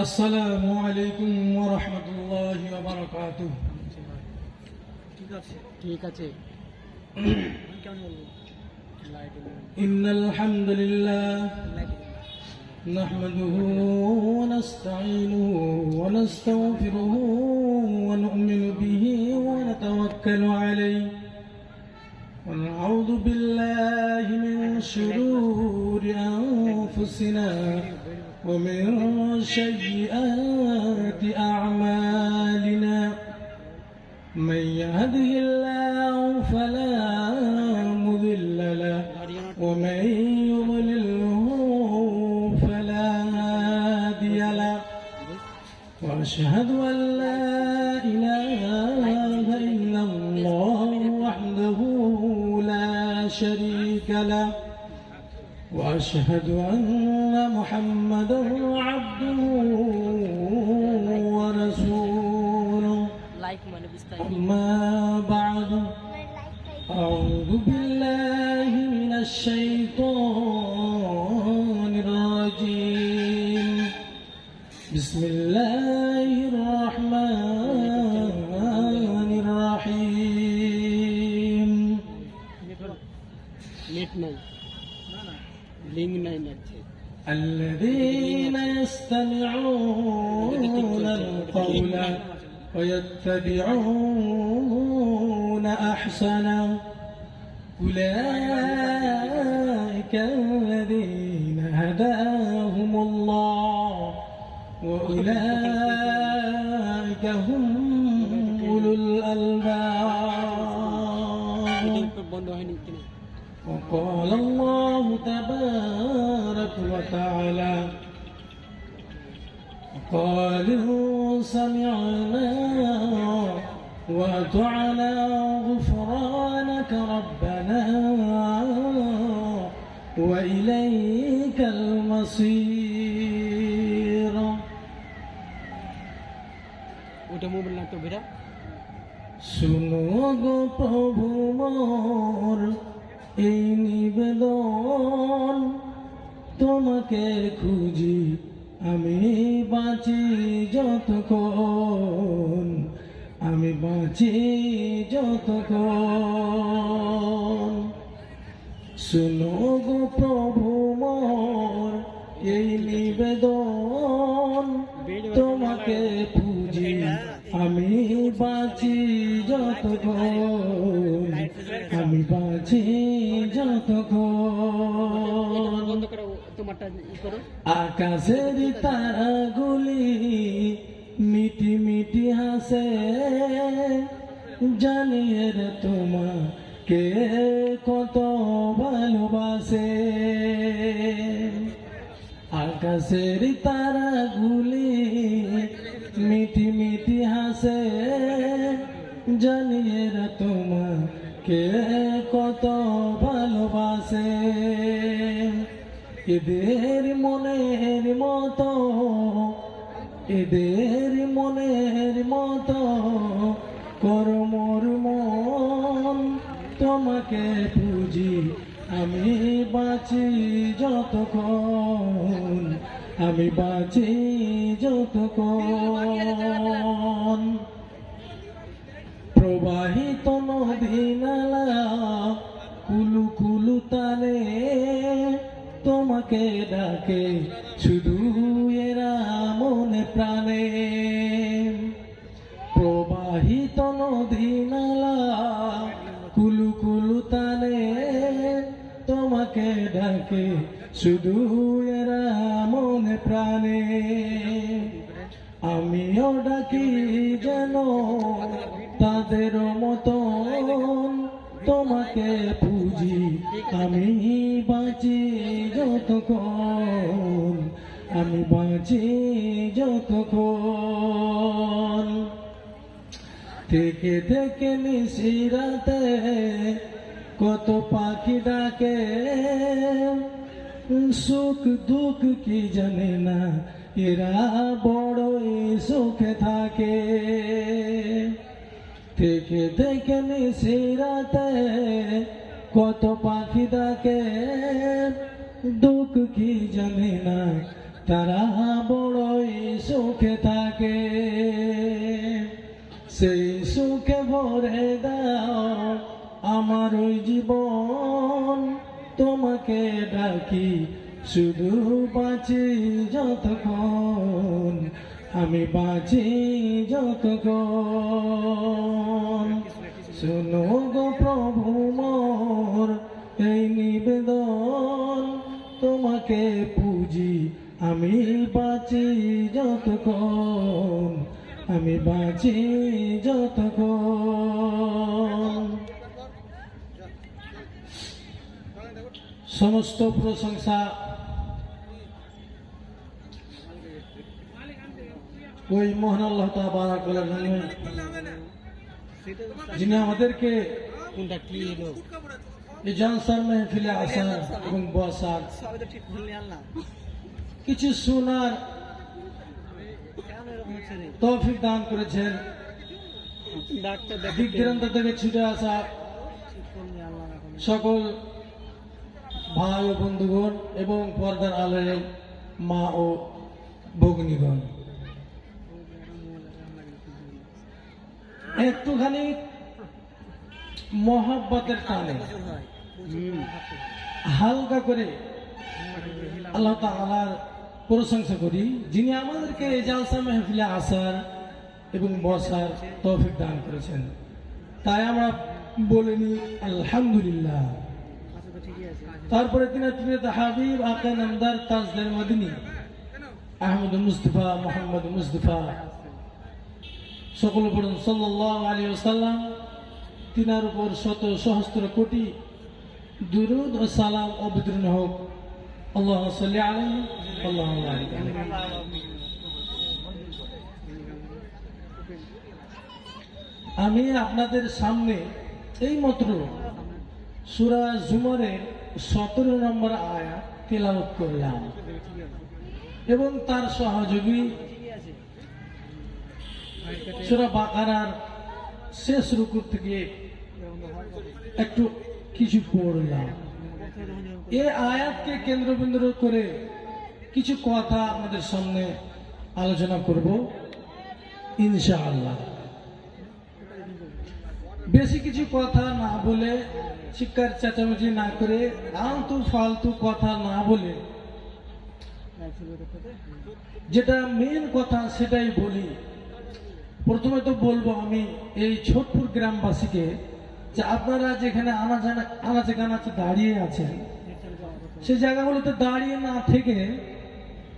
আসসালামু আলাইকুম ওয়া রাহমাতুল্লাহি ওয়া বারাকাতুহু। ঠিক আছে ইন্নাল হামদুলিল্লাহ নাহমাদুহু ওয়া নাস্তাঈনুহু ওয়া নাস্তাগফিরুহু ওয়া নু'মিনু বিহি ওয়া নাতাওয়াক্কালু আলাইহি ওয়া না'উযু বিল্লাহি মিন শুরুরি আনফুসিনা ومن سيئات أعمالنا من يهده الله فلا مضل له ومن يضلله فلا هادي له وأشهد أن لا إله إلا الله وحده لا شريك له وأشهد أن محمدا عبده ورسوله أما بعد أعوذ بالله من الشيطان الرجيم بسم الله الرحمن الرحيم الذين يستمعون القول ويتبعون أحسنه أولئك الذين هداهم الله وأولئك هم أولو الألباب. وقال الله تبارك وتعالى قالوا سمعنا وأطعنا غفرانك ربنا وإليك المصير. শুনো গো প্রভু মোর এই নিবেদন, তোমাকে খুঁজি আমি বাঁচি যতক্ষণ, আমি বাঁচি যতক্ষণ। শুনো গো প্রভু মোর এই নিবেদন, তোমাকে খুঁজি আমি বাঁচি যতক্ষণ, আমি বাঁচি যতক্ষণ। আকাশের তারাগুলি মিটি মিটি হাসে, জানিয়ে রে তোমাকে কত ভালোবাসে। আকাশের তারাগুলি মিটি মিটি হাসে, জানিয়ে রে তোমাকে কত ভালোবাসে। এদের মনের মতো, এদের মনের মতো কর্মর মন, তোমাকে পুজি আমি বাঁচি যতক্ষণ, আমি বাঁচি যতক্ষণ। প্রবাহিত নদী নালা কুলু কুলু তালে, তোমাকে ডাকে শুধু এরা মনে প্রাণে। প্রবাহিত নদী নালা কুলু কুলু তালে, তোমাকে ডাকে শুধু এরা মনে প্রাণে। আমিও ডাকি যেন তাদের মতন, তোমাকে পুজি আমি বাঁচি যতক্ষণ, আমি বাঁচি যতক্ষণ। থেকে থেকে নিশিরাতে কত পাখি ডাকে, সুখ দুঃখ কি জানে না এরা বড়ই সুখে থাকে। থেকে থেকে নিশিরাতে কত পাখি ডাকে, দুঃখ কি জানে না তারা বড়ই থাকে, সেই সুখে ভরে দাও আমার ওই জীবন। তোমাকে ডাকি শুধু বাঁচি যতক্ষণ, আমি বাঁচি যতক্ষণ। শুনো গো প্রভু মোর এই নিবেদন, তোমাকে পুজি আমি বাঁচি যতক্ষণ, আমি বাঁচি যতক্ষণ। সমস্ত প্রশংসা ওই মহান আল্লাহ তাবারক ওয়া তাআলা, যিনি আমাদেরকে এই জলসার মেহফিলে আসা এবং বসার, কিছু শোনার তৌফিক দান করেছেন। দিক দিগন্ত থেকে ছুটে আসা সকল ভাই ও বন্ধুগণ এবং পর্দার আড়ালে মা ও ভগ্নীগণ, একটুখানি মহাব্বতের টানে হালকা করে আল্লাহ তাআলার প্রশংসা করি, যিনি আমাদেরকে এই জালসা মাহফিলে আসার এবং বসার তৌফিক দান করেছেন। তাই আমরা বলিনি আলহামদুলিল্লাহ। তারপরে তিনি হাবিব আকা নামদার তাজদার মদিনী আহমদ মুস্তফা মোহাম্মদ মুস্তফা সকল পড়ুন সাল্লাল্লাহু আলাইহি ওয়াসাল্লাম। তিনার উপর শত সহস্র কোটি দুরুদ ও সালাম অবতীর্ণ হোক। আল্লাহু সাল্লি আলাইহি আল্লাহু বারিক আলাইহি। আমি আপনাদের সামনে এইমাত্র সূরা জুমারের 17 নম্বর আয়াত তেলাওয়াত করলাম এবং তার সহযোগী সূরা বাকারার শেষ রুকু থেকে একটু কিছু পড়লাম। এই আয়াতকে কেন্দ্রবিন্দু করে কিছু কথা আমাদের সামনে আলোচনা করব ইনশাআল্লাহ। বেশি কিছু কথা না বলে, শিক্ষার চেঁচামেচি না করে, আলতু ফালতু কথা না বলে, যেটা মেন কথা সেটাই বলি। প্রথমে তো বলবো আমি এই ছোটপুর গ্রামবাসীকে যে আপনারা যেখানে আনাচে কানাচে দাঁড়িয়ে আছেন, সেই জায়গাগুলোতে দাঁড়িয়ে না থেকে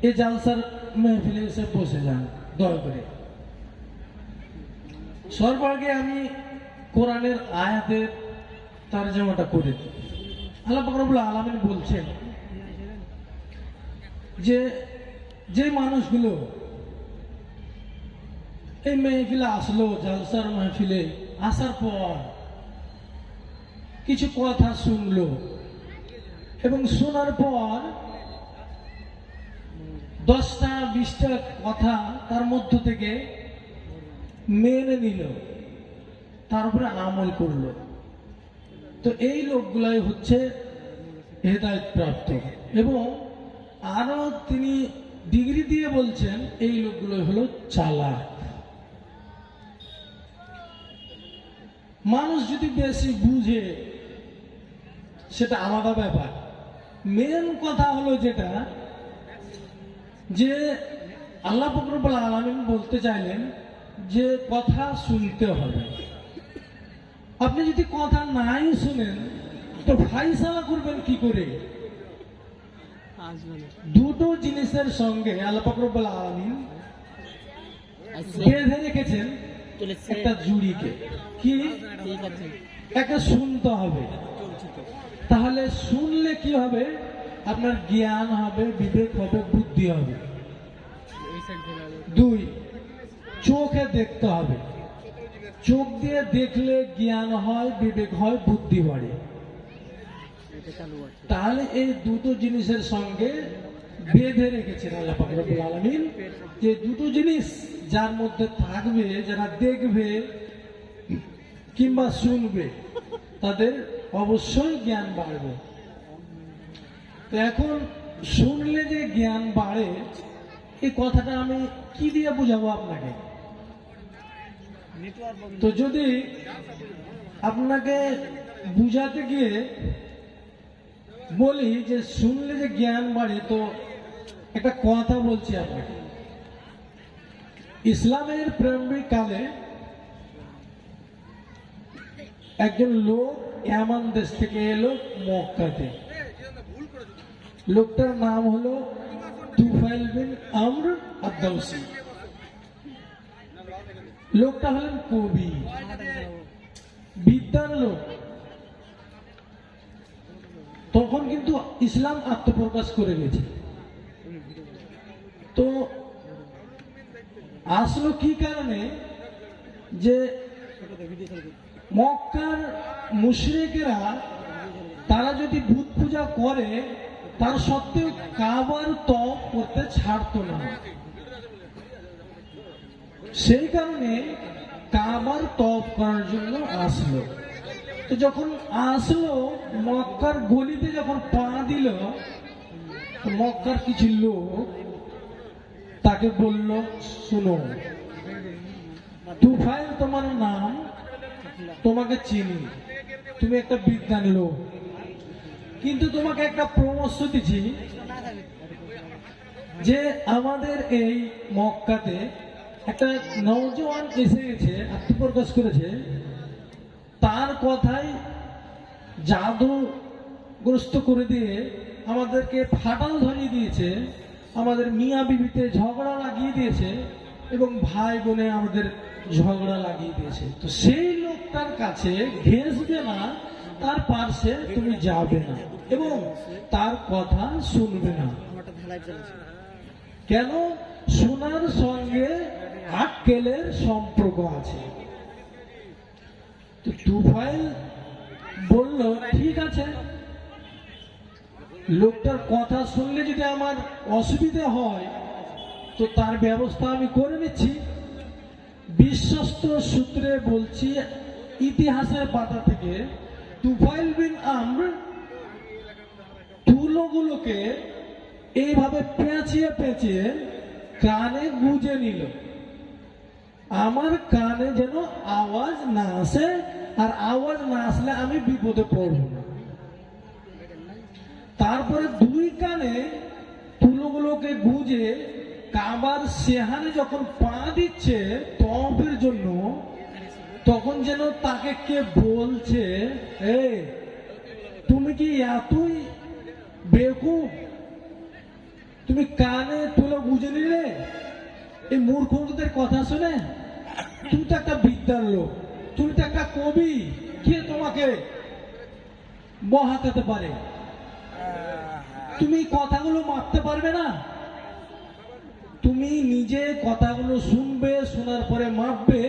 এই জালসার মেহফিলে এসে বসে যান দয়া করে। সর্বাগে আমি কোরআনের আয়াতের তরজমাটা করে দিই। আল্লাহ পাক রব্বুল আলামিন বলছেন যে মানুষগুলো এই মেহফিলে আসলো, জালসার মেহফিলে আসার পর কিছু কথা শুনলো এবং শোনার পর 10টা 20টা কথা তার মধ্য থেকে মেনে নিল, তার উপরে আমল করলো, তো এই লোকগুলাই হচ্ছে হেদায়েত প্রাপ্ত। এবং আরো তিনি ডিগ্রি দিয়ে বলছেন এই লোকগুলো হলো চালাক। মানুষ যদি বেশি বুঝে সেটা আলাদা ব্যাপার। মেন কথা হলো যেটা, যে আল্লাহ পাক রব্বুল আলামিন বলতে চাইলেন যে কথা শুনতে হবে। আপনি যদি কথা নাই শুনেন তো ফাইসালা করবেন কি করে? দুটো জিনিসের সঙ্গে আল্লাহ পাক রব্বুল আলামিন বেঁধে রেখেছেন একটা জুড়িকে। কি? একটা শুনতে হবে। তাহলে শুনলে কি হবে? আপনার জ্ঞান হবে, বিবেক হবে, বুদ্ধি হবে। 2, চোখে দেখতে হবে। চোখ দিয়ে দেখলে জ্ঞান হয়, বিবেক হয়, বুদ্ধি বাড়ে। তাহলে এই দুটো জিনিসের সঙ্গে বেঁধে রেখেছেন আল্লাহ পাক রব্বুল আলামিন, যে দুটো জিনিস যার মধ্যে থাকবে, যারা দেখবে কিংবা শুনবে তাদের অবশ্যই জ্ঞান বাড়বে। তো এখন শুনলে যে জ্ঞান বাড়ে, এই কথাটা আমি কি দিয়ে বুঝাবো আপনাকে? তো যদি আপনাকে বুঝাতে গিয়ে বলি যে শুনলে যে জ্ঞান বাড়ে, তো একটা কথা বলছি আপনাকে। ইসলামের প্রারম্ভিক কালে একজন লোক ইয়ামান দেশ থেকে এলো মক্কাতে। লোকটার নাম হলো তুফাইল বিন আমর আদ-দাওসী। লোকটা হলেন কবি, বিদ্যান লোক। তখন কিন্তু ইসলাম আত্মপ্রকাশ করে গেছে। তো আসলো কি কারণে? যে মক্কার মুশরিকেরা তারা যদি বুত পূজা করে, তার সত্ত্বেও কাবার তওয়াফ করতে ছাড়তো না। সেই কারণে কাবার তওয়াফ করার জন্য আসলো। তো যখন আসলো, মক্কার গলিতে যখন পা দিল, মক্কার কিছু লোক তাকে বলল, শুনো, তুফাইল তোমার নাম, তোমাকে চিনি, তুমি একটা বিদ্বান লোক, কিন্তু তোমাকে একটা পরামর্শ দিচ্ছি যে আমাদের এই মক্কাতে একটা নওজোয়ান এসে গেছে, আত্মপ্রকাশ করেছে। তার কথাই জাদুগ্রস্ত করে দিয়ে আমাদেরকে ফাটাল ধরিয়ে দিয়েছে, আমাদের মিয়া বিবিতে ঝগড়া লাগিয়ে দিয়েছে, এবং ভাই বোনে আমাদের ঝগড়া লাগিয়ে দিয়েছে। তো সেই লোকটার কাছে ঘেঁষবে না, তার পাশে তুমি যাবে না এবং তার কথা শুনবে না। কেন? শোনার সঙ্গে আক্কেলের সম্পর্ক আছে। তো তুফাইল বলল, ঠিক আছে, লোকটার কথা শুনলে যদি আমার অসুবিধা হয় তো তার ব্যবস্থা আমি করে নিচ্ছি। বিশ্বস্ত সূত্রে বলছি, ইতিহাসের পাতা থেকে, তুফাইল বিন আমর তুলোগুলোকে এইভাবে পেঁচিয়ে পেঁচিয়ে কানে গুঁজে নিল, আমার কানে যেন আওয়াজ না আসে, আর আওয়াজ না আসলে আমি বিপদে পড়ব না। তারপরে দুই কানে তুলোগুলোকে গুঁজে কাবার সেহানে যখন পা দিচ্ছে তওয়াফের জন্য, তখন যেন তাকে কে বলছে, তুমি কি এতই বেকুব, তুমি কানে তুলো গুঁজে নিলে এই মূর্খদের কথা শুনে? তুমি তো একটা বিদ্যার লোক, তুমি তো একটা কবি, কে তোমাকে বহাতে পারে? তুমি কথাগুলো মাপতে পারবে না? তুমি নিজে কথাগুলো শুনবে, শোনার পরে মাপবে,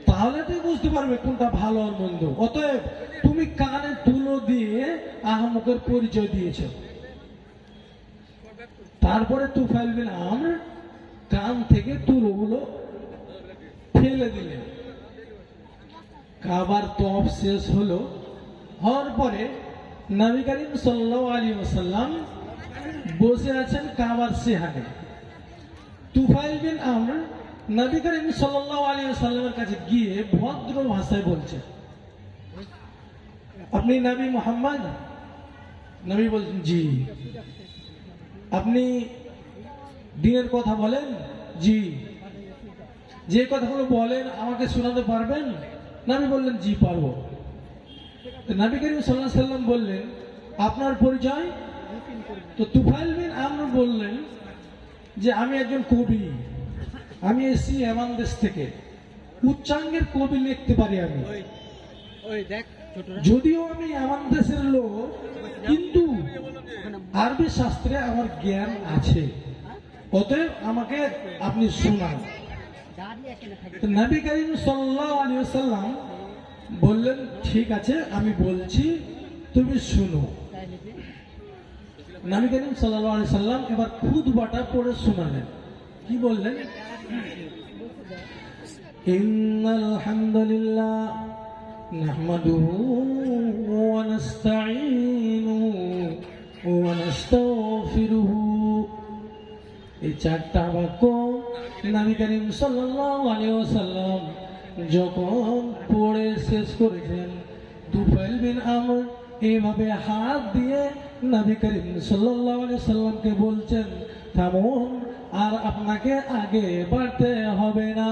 তাহলে তুমি বুঝতে পারবে কোনটা ভালো আর মন্দ। অতএব তুমি কানে তুলো দিয়ে আহমকের পরিচয় দিয়েছ। তারপরে তুফাইল বিন আমর কান থেকে তুলোগুলো ফেলে দিলেন। কাবার তওয়াফ শেষ হলো। হওয়ার পরে নবী করিম সাল্লাল্লাহু আলাইহি ওয়াসাল্লাম বসে আছেন কাবার সেহানে। তুফাইল বিন আমর নবী করিম সাল্লাল্লাহু আলাইহি ওয়াসাল্লামের কাছে গিয়ে ভদ্র ভাষায় বলছে, আপনি নবী মুহাম্মদ? নবী বলছেন, জি। আপনি দিনের কথা বলেন? জি। যে কথাগুলো বলেন আমাকে শোনাতে পারবেন? নবী বললেন, জি পারবো। নবী করিম সাল্লাল্লাহু আলাইহি ওয়াসাল্লাম বললেন, আপনার পরিচয়? তো তুফাইল বিন আমর বললেন যে আমি একজন কবি, আমি এসেছি ইয়ামান দেশ থেকে, উচ্চাঙ্গের কবি লিখতে পারি আমি। যদিও আমি ইয়ামান দেশের লোক, কিন্তু আরবি শাস্ত্রে আমার জ্ঞান আছে, অতএব আমাকে আপনি শোনান। নবী করিম সাল্লাল্লাহু আলাইহি ওয়াসাল্লাম বললেন, ঠিক আছে, আমি বলছি, তুমি শুনো। নবী করিম সাল্লাল্লাহু আলাইহি ওয়াসাল্লাম এবার খুতবাটা পড়ে শোনালেন। কি বললেন? ইন্নাল হামদুলিল্লাহ নাহমাদুহু ওয়া নাস্তাঈনুহু ওয়া নাস্তাগফিরুহু এই চারটা বাক্য নবী করিম সাল্লাল্লাহু আলাইহি ওয়াসাল্লাম যখন পড়ে শেষ করেছেন, তুফাইল বিন আমর এইভাবে হাত দিয়ে নবী করিম সাল্লাল্লাহু আলাইহি ওয়াসাল্লামকে বলছেন, থামুন, আর আপনাকে আগে বাড়তে হবে না।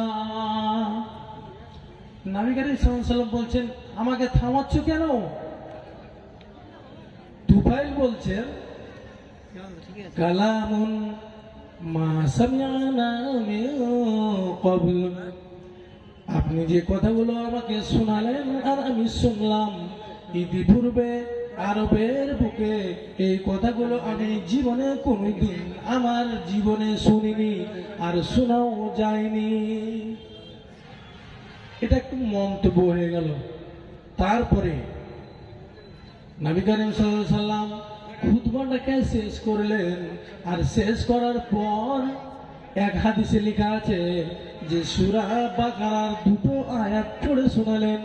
নবী করিম সাল্লাল্লাহু আলাইহি ওয়াসাল্লাম বলছেন, আমাকে থামাচ্ছ কেন? তুফাইল বলছেন, কালামুন মা সামি'না মিন ক্বাবল, আপনি যে কথাগুলো আমাকে শোনালেন আর আমি শুনলাম, ইতিপূর্বে আরবের বুকে এই কথাগুলো আমি জীবনে কোনোদিন আমার জীবনে শুনিনি আর শোনাও যায়নি। এটা একটু মন্তব্য হয়ে গেল। তারপরে নবী করিম সাল্লাল্লাহু আলাইহি ওয়াসাল্লাম খুতবাটাকে শেষ করলেন, আর শেষ করার পর এক হাদিসে লেখা আছে যে সূরা বাকারার দুটো আয়াত পড়ে শোনালেন,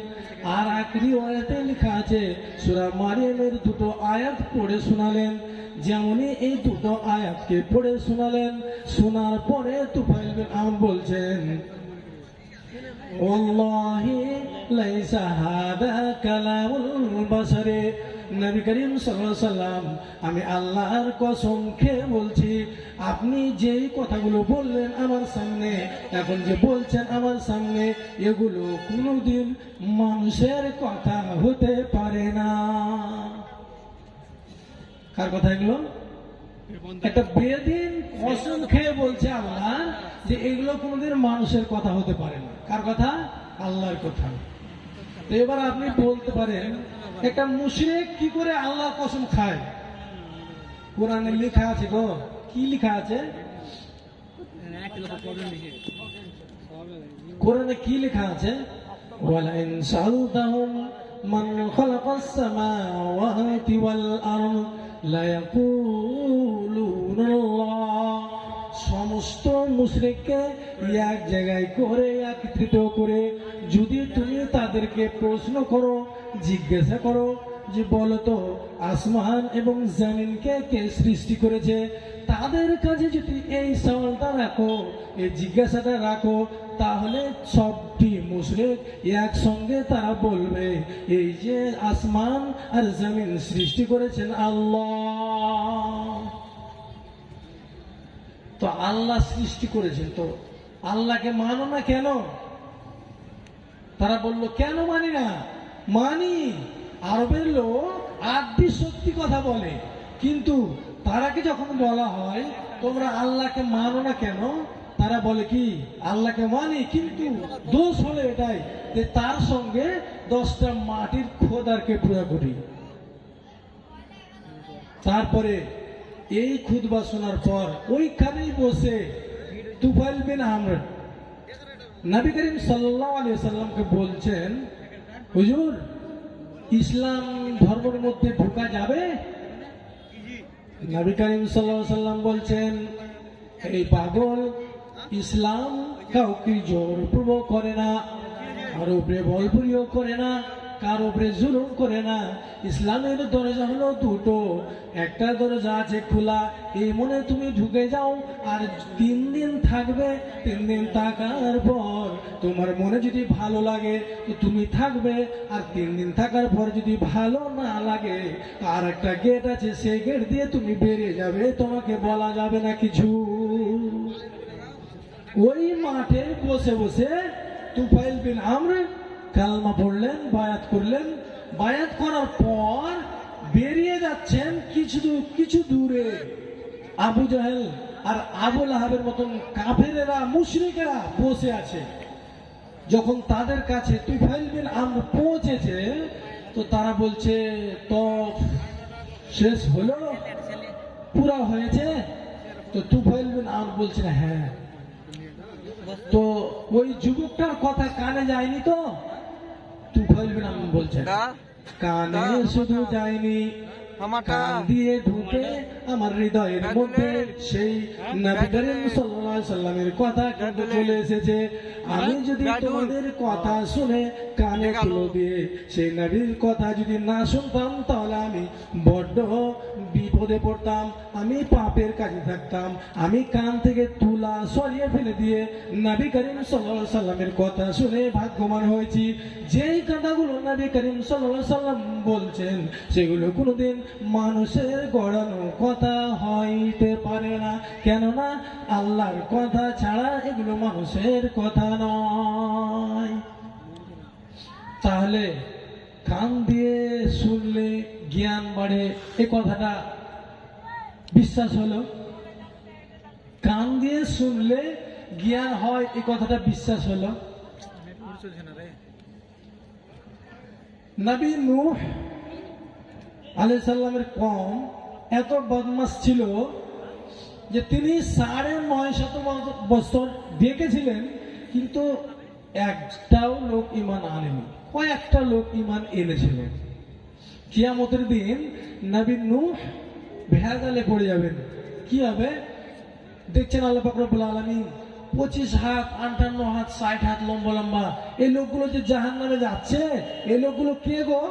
আর এক রিওয়ায়াতে লেখা আছে সূরা মারিয়ামের দুটো আয়াত পড়ে শোনালেন। যেমনই এই দুটো আয়াতকে পড়ে শোনালেন, শোনার পরে তুফাইল বিন আমর বলছেন, ওয়াল্লাহি লাইসা হাদা কালামুল বাশারি, নবী করিম সাল্লাল্লাহু আলাইহি ওয়াসাল্লাম, আমি আল্লাহর কসম খেয়ে বলছি, আপনি যেই কথাগুলো বললেন আমার সামনে, এখন যে বলছেন আমার সামনে, এগুলো কোনোদিন মানুষের কথা হতে পারে না। কার কথা এগুলো? একটা বেদিন কসম খেয়ে বলছে আল্লাহ যে এগুলো কোনোদিন মানুষের কথা হতে পারে না। কার কথা? আল্লাহর কথা। তো এবার আপনি বলতে পারেন, একটা মুশরিক কি করে আল্লাহর কসম খায়? কোরআনে লেখা আছে গো, কি লেখা আছে? কোরআনে কি লেখা আছে? ওয়ালা ইন সালতাহুম মান খালাকাস সামাওয়াতি ওয়াল আরদ লা ইয়াকুলুনা আল্লাহ, সমস্ত মুশরিককে এক জায়গায় করে একত্রিত করে যদি তুমি তাদেরকে প্রশ্ন করো, জিজ্ঞাসা করো যে বলো তো আসমান এবং জমিনকে কে সৃষ্টি করেছে, তাদের কাছে যদি এই সওয়ালটা রাখো, এই জিজ্ঞাসাটা রাখো, তাহলে সবটি মুশরিক একসঙ্গে তারা বলবে এই যে আসমান আর জমিন সৃষ্টি করেছেন আল্লাহ। তো আল্লাহ সৃষ্টি করেছেন, তো আল্লাহকে মানো না কেন? তারা বলল, কেন মানি না? মানি। আরবের লোক আদি সত্যি কথা বলে, কিন্তু তারাকে যখন বলা হয় তোমরা আল্লাহকে মানো না কেন, তারা বলে কি আল্লাহকে মানি, কিন্তু দোষ হলো এটাই যে তার সঙ্গে 10টা মাটির খোদারকে পূজা করি। তারপরে এই খুতবা শোনার পর ওইখানেই বসে তুফাইল বিন আমর নবী করিম সাল্লাল্লাহু আলাইহি ওয়াসাল্লামকে বলছেন, হুজুর, ইসলাম ধর্মের মধ্যে ঢোকা যাবে? নবী করিম সাল্লাল্লাহু আলাইহি ওয়াসাল্লাম বলছেন, এই পাগল, ইসলাম কাউকে জোরপূর্বক করে না, কারো উপরে বল প্রয়োগ করে না, কারো উপরে জুলুম করে না। ইসলামের দরজা হলো দুটো, একটা দরজা আছে খোলা, এই মনে তুমি ঢুকে যাও, আর 3 দিন থাকবে, 3 দিন থাকার পর তোমার মনে যদি ভালো লাগে তো তুমি থাকবে, আর 3 দিন থাকার পর যদি ভালো না লাগে আর একটা গেট আছে, সেই গেট দিয়ে তুমি বেরিয়ে যাবে, তোমাকে বলা যাবে না কিছু। ওই মাঠে বসে বসে তুফাইল বিন আমর কালমা পড়লেন, বায়াত করলেন। বায়াত করার পর বেরিয়ে যাচ্ছেন, কিছু দূরে আবু জাহেল আর আবু লাহাবের মতন কাফেরেরা, মুশরিকেরা বসে আছে। যখন তাদের কাছে তুফাইল বিন আমর পৌঁছেছে, তো তারা বলছে, তো শেষ হলো, পুরা হয়েছে? তো তুফাইল বিন আমর বলছে, হ্যাঁ। তো ওই যুবকটার কথা কানে যায়নি তো? তুফাইল বিন আমর বলছেন, কানে শুধু যায়নি, কান দিয়ে ঢুকে আমার হৃদয়ের মধ্যে সেই নবী করিম সাল্লাল্লাহু সাল্লাল্লাহু আলাইহি সাল্লামের কথা কিন্তু চলে এসেছে। আমি যদি তোমাদের কথা শুনে কানে তুলো দিয়ে সেই নবীর কথা যদি না শুনতাম তাহলে আমি বড্ড বিপদে পড়তাম, আমি পাপের কাজে থাকতাম। আমি কান থেকে তুলা সরিয়ে ফেলে দিয়ে নবী করিম সাল্লাল্লাহু আলাইহি সাল্লামের কথা শুনে ভাগ্যবান হয়েছি। যেই কথাগুলো নবী করিম সাল্লাল্লাহু আলাইহি সাল্লাম বলছেন সেগুলো কোনোদিন মানুষের গড়ানো কথা হইতে পারে না, কেননা আল্লাহর কথা ছাড়া এগুলো মানুষের কথা নয়। তাহলে কান দিয়ে শুনলে জ্ঞান বাড়ে, এ কথাটা বিশ্বাস হলো? কান দিয়ে শুনলে জ্ঞান হয়, এই কথাটা বিশ্বাস হলো? নবী নূহ আলাইহিস সালামের কওম এত বদমাশ ছিল যে তিনি ৯৫০ বছর ডেকেছিলেন, কিন্তু একটাও লোক ঈমান আনেনি, কয়েকটা লোক ঈমান এনেছিল। কিয়ামতের দিন নবী নূহ ভেজালে পড়ে যাবেন। কি হবে দেখছেন আল্লাহ পাক রব্বুল আলামিন ২৫ হাত, ৫৮ হাত, ৬০ হাত লম্বা লম্বা এই লোকগুলো যে জাহান্নামে যাচ্ছে, এই লোকগুলো কে গো?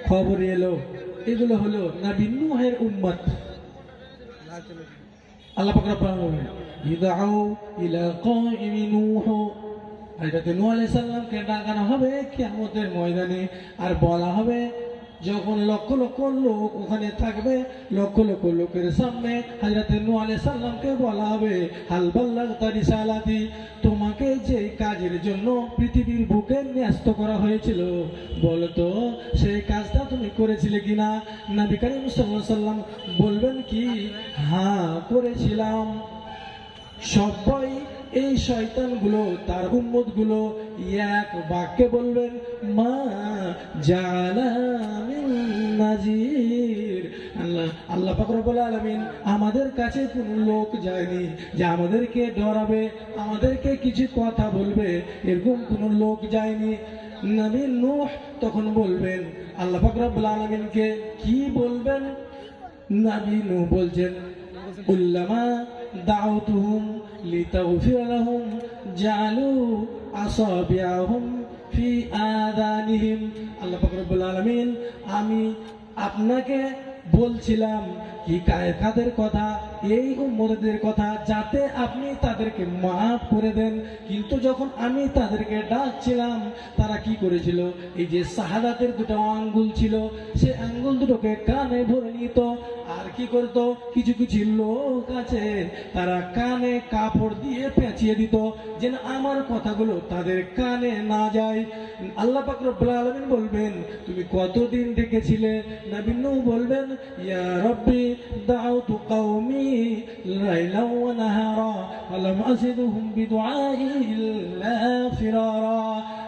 খবর এলো এগুলো হলো নবী নূহের উম্মত। আল্লাহ পাক রব্বুল আলামিন ইদাউ ইলা কাইমি নূহ, হযরত নূহ আলাইহিস সালামকে ডাকানো হবে কিয়ামতের ময়দানে, আর বলা হবে যখন লক্ষ লক্ষ লোক ওখানে থাকবে, লক্ষ লক্ষ লোকের সামনে হযরত নূহ আলাইহিস সালামকে বলা হবে হাল বাল্লাগতা রিসালাতি, তোমাকে যে কাজের জন্য পৃথিবীর বুকে ন্যস্ত করা হয়েছিল বলতো সেই কাজটা তুমি করেছিলে কিনা? নবী করিম সাল্লাল্লাহু আলাইহি সাল্লাম বলবেন কি, হ্যাঁ করেছিলাম। সবাই এই শয়তানগুলো তার উম্মতগুলো এক বাক্যে বলবেন মা জাআলা মিন নাজির, আল্লাহ পাক রব্বুল আলামিন আমাদের কাছে কোন লোক যায়নি যে আমাদেরকে ডরাবে, আমাদেরকে কিছু কথা বলবে, এরকম কোন লোক যায়নি। নবী নূহ তখন বলবেন আল্লাহ পাক রব্বুল আলামিনকে কি বলবেন? নবী নূহ বলছেন কুল্লামা দাউতুহুম লিতাগফির লাহুম জাআলু আসাবিআহুম ফি আযানিহিম, আল্লাহ পাক রব্বুল আলামিন আমি আপনাকে বলছিলাম কি কাদের কথা? এই উম্মতদের কথা, যাতে আপনি তাদেরকে মাফ করে দেন। কিন্তু যখন আমি তাদেরকে ডাকছিলাম তারা কি করেছিল? এই যে শাহাদাতের দুটো আঙ্গুল ছিল সে আঙ্গুল দুটোকে কানে ভরে নিত, আর কি করতো কিছু কিছু লোক আছে তারা কানে কাপড় দিয়ে পেঁচিয়ে দিত যেন আমার কথাগুলো তাদের কানে না যায়। আল্লাহ পাক রব্বুল আলামিন বলবেন তুমি কতদিন ডেকেছিলে? নবী নূহ বলবেন ইয়া রব্বি দাউতু কওমি লাইলান ওয়া নাহারা ফালাম আযিদহুম বিদুআই ইল্লা ফিরারা,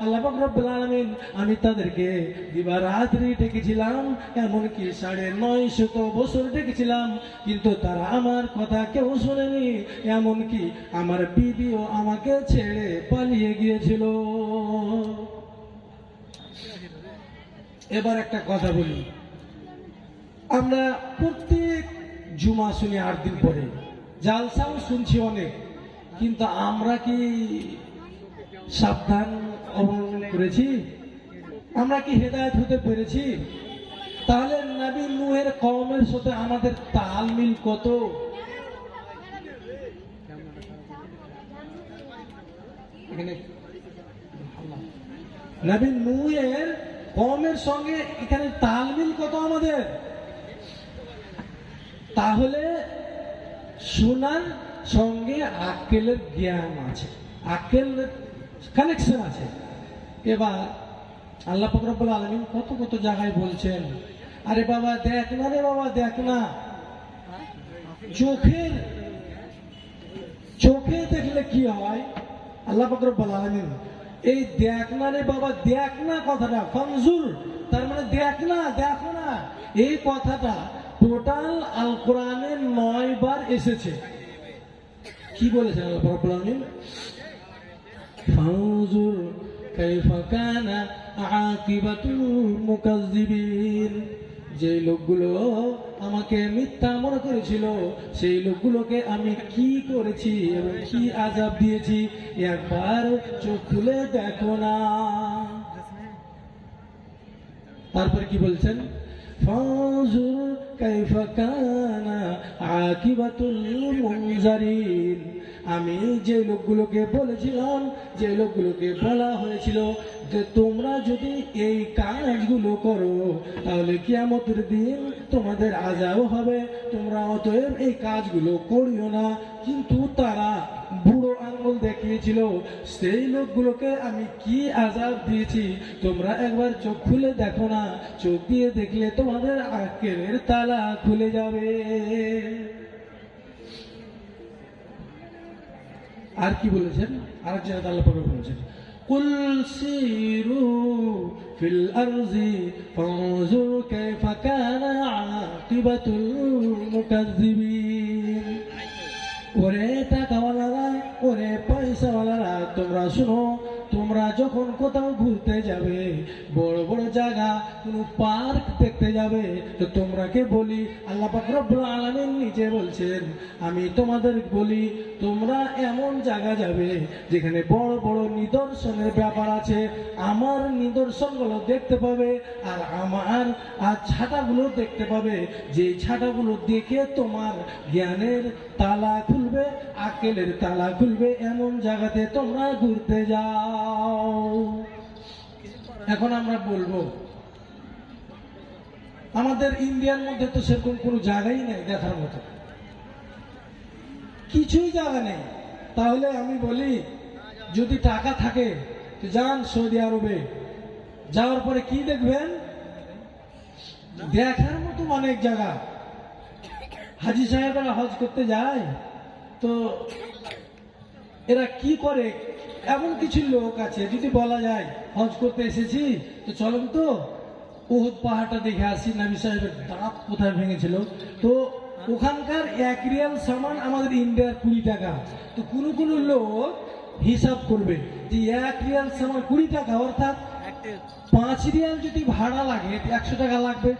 আল্লাহ পাক রব্বুল আলামিন আমি তাদেরকে দিবারাত্রি ডেকেছিলাম, এমনকি ৯৫০ বছর ডেকেছিলাম, কিন্তু তারা আমার কথা কেউ শোনেনি, এমনকি আমার বিবিও আমাকে ছেড়ে পালিয়ে গিয়েছিল। এবার একটা কথা বলি, আমরা প্রত্যেক জুমা শুনি ৮ দিন পরে, জালসাও শুনছি অনেক, কিন্তু আমরা কি সাবধান অবলম্বন করেছি? আমরা কি হেদায়েত হতে পেরেছি? তাহলে নবী নূহের কওমের সাথে আমাদের তালমিল কত? নবী নূহের কওমের সঙ্গে এখানে তালমিল কত আমাদের? তাহলে শোনার সঙ্গে আক্কেলের জ্ঞান আছে, আক্কেলের কানেকশন আছে। এবার আল্লাহ পাক রব্বুল আলামিন কত কত জায়গায় বলছেন আরে বাবা দেখ না রে বাবা দেখ না, চোখে দেখলে কি হয়? আল্লাহ পাক রব্বুল আলামিন এই দেখ না রে বাবা দেখ না কথাটা ফানজুর, তার মানে দেখ না দেখো না, এই কথাটা টোটাল আল কোরআনে ৯ বার এসেছে। কি বলেছেন আল্লাহ রাব্বুল আলামিন? ফানজুর কাইফা কানা আকিবাতুল মুকাজ্জিবিন, যে লোকগুলো আমাকে মিথ্যা মনে করেছিল সেই লোকগুলোকে আমি কি করেছি এবং কি আযাব দিয়েছি একবার চোখ খুলে দেখো না। তারপর কি বলছেন, ফানজুর কাইফা কানা আকিবাতুল মুনজারিন। আমি যে লোকগুলোকে বলেছিলাম, যে লোকগুলোকে বলা হয়েছিল যে তোমরা যদি এই কাজগুলো করো তাহলে কিয়ামতের দিন তোমাদের আযাব হবে, তোমরা অতএব এই কাজগুলো করিও না, কিন্তু তারা বুড়ো আঙ্গুল দেখিয়েছিল। সেই লোকগুলোকে আমি কি আযাব দিয়েছি তোমরা একবার চোখ খুলে দেখো না, চোখ দিয়ে দেখলে তোমাদের আঁকেলের তালা খুলে যাবে। আর কি বলেছেন, আরেক জায়গায় আল্লাহ পাক বলেছেন, কুল সিরু ফিল আরজি ফানজুর কাইফা কানা আকিবাতুল মুকাজ্জিবিন। ওরে টাকাওয়ালারা, ওরে পয়সাওয়ালারা, তোমরা শুনো, তোমরা যখন কোথাও ঘুরতে যাবে, বড় বড় জায়গা, কোনো পার্ক দেখতে যাবে, তো তোমরাকে বলি, আল্লাহ পাক রব্বুল আলামিন নিজে বলছেন, আমি তোমাদের বলি তোমরা এমন জায়গা যাবে যেখানে বড় বড় নিদর্শনের ব্যাপার আছে, আমার নিদর্শনগুলো দেখতে পাবে আর আমার ছাটাগুলো দেখতে পাবে, যে ছাটাগুলো দেখে তোমার জ্ঞানের তালা খুলবে, আকেলের তালা খুলবে, এমন জায়গাতে তোমরা ঘুরতে যাও। এখন আমরা বলবো আমাদের ইন্ডিয়ার মধ্যে তো সেরকম কোনো জায়গাই নেই দেখার মতো, কিছুই জায়গা নেই। তাহলে আমি বলি যদি টাকা থাকে তো যান সৌদি আরবে, যাওয়ার পরে কি দেখবেন, দেখার মতো অনেক জায়গা। হাজি সাহেবরা হজ করতে যায় তো এরা কি করে, এমন কিছু লোক আছে যদি বলা যায় হজ করতে এসেছি তো চলুন তো উহুদ পাহাড়টা দেখে আসি, নবী সাহেবের দাঁত কোথায় ভেঙেছিল, তো ওখানকার 1 রিয়াল সামান আমাদের ইন্ডিয়ার 20 টাকা। তো কোনো কোনো লোক হিসাব করবে যে 1 রিয়াল সামান 20 টাকা, অর্থাৎ 5 রিয়াল যদি ভাড়া লাগে 100 টাকা লাগবে,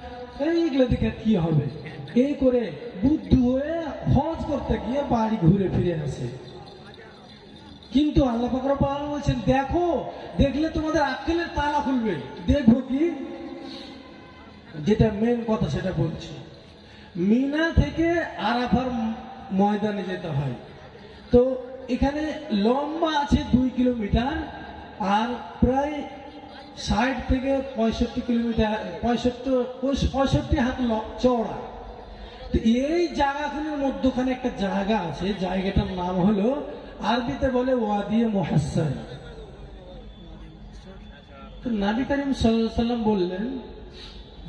এইগুলো দেখে কি হবে, এই করে বুদ্ধ হয়ে হজ করতে গিয়ে বাড়ি ঘুরে ফিরে আসে। কিন্তু আল্লাহ পাক রব্বুল আলামিন বলছেন দেখো, দেখলে তোমাদের আক্কেলের তালা খুলবে। দেখো কি, যেটা মেন কথা সেটা বলছি, মিনা থেকে আরাফার ময়দানে যেতে হয়। তো এখানে লম্বা আছে 2 কিলোমিটার আর প্রায় 60 থেকে 65 কিলোমিটার, 65 হাত চওড়া। তো এই জায়গাগুলোর মধ্যখানে একটা জায়গা আছে, জায়গাটার নাম হলো আরবিতে বলে ওয়াদি মুহাসসার। তো নবী করিম সাল্লাল্লাহু আলাইহি সাল্লাম বললেন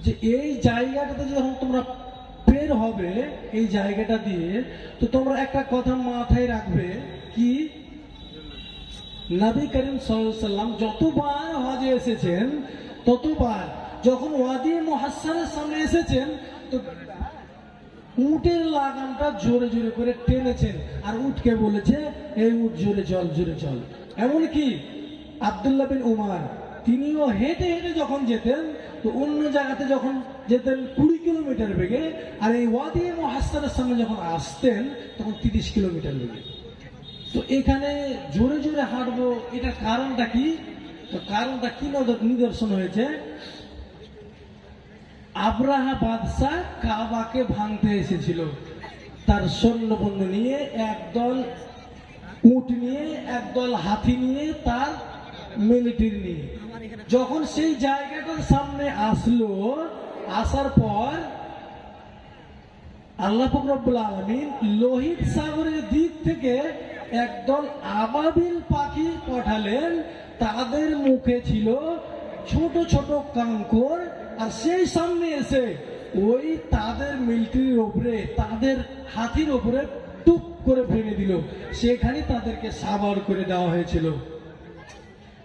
যে এই জায়গাটাতে যখন তোমরা বের হবে এই জায়গাটা দিয়ে, তো তোমরা একটা কথা মাথায় রাখবে কি, নবী করিম সাল্লাল্লাহু আলাইহি সাল্লাম যতবার হজে এসেছেন ততবার যখন ওয়াদি মুহাসসারের সামনে এসেছেন তো উটের লাগামটা জোরে জোরে করে টেনেছেন আর উটকে বলেছে এই উট জোরে চল, জোরে চল। এমনকি আব্দুল্লাহ বিন উমার তিনিও হেঁটে হেঁটে যখন যেতেন তো অন্য জায়গাতে যখন যেতেন 20 কিলোমিটার বেগে, আর এই ওয়াদি মুহাসসারের সামনে যখন আসতেন তখন 30 কিলোমিটার বেগে। তো এখানে জোরে জোরে হাঁটবো, এটার কারণটা কি? তো কারণটা কি নিদর্শন হয়েছে, আব্রাহা বাদশাহ কাবাকে ভাঙতে এসেছিল তার সৈন্যবন্ধু নিয়ে, একদল উট নিয়ে, একদল হাতি নিয়ে, তার মিলিটারি নিয়ে। যখন সেই জায়গাটার সামনে আসলো, আসার পর আল্লাহ পাক রব্বুল আলামিন লোহিত সাগরের দিক থেকে একদল আবাবিল পাখি পাঠালেন, তাদের মুখে ছিল ছোট ছোট কাঙ্কর, আর সেই সামনে এসে ওই তাদের মিলিটারির উপরে, তাদের হাতির উপরে টুপ করে ফেলে দিল, সেখানে তাদেরকে সাবার করে দেওয়া হয়েছিল।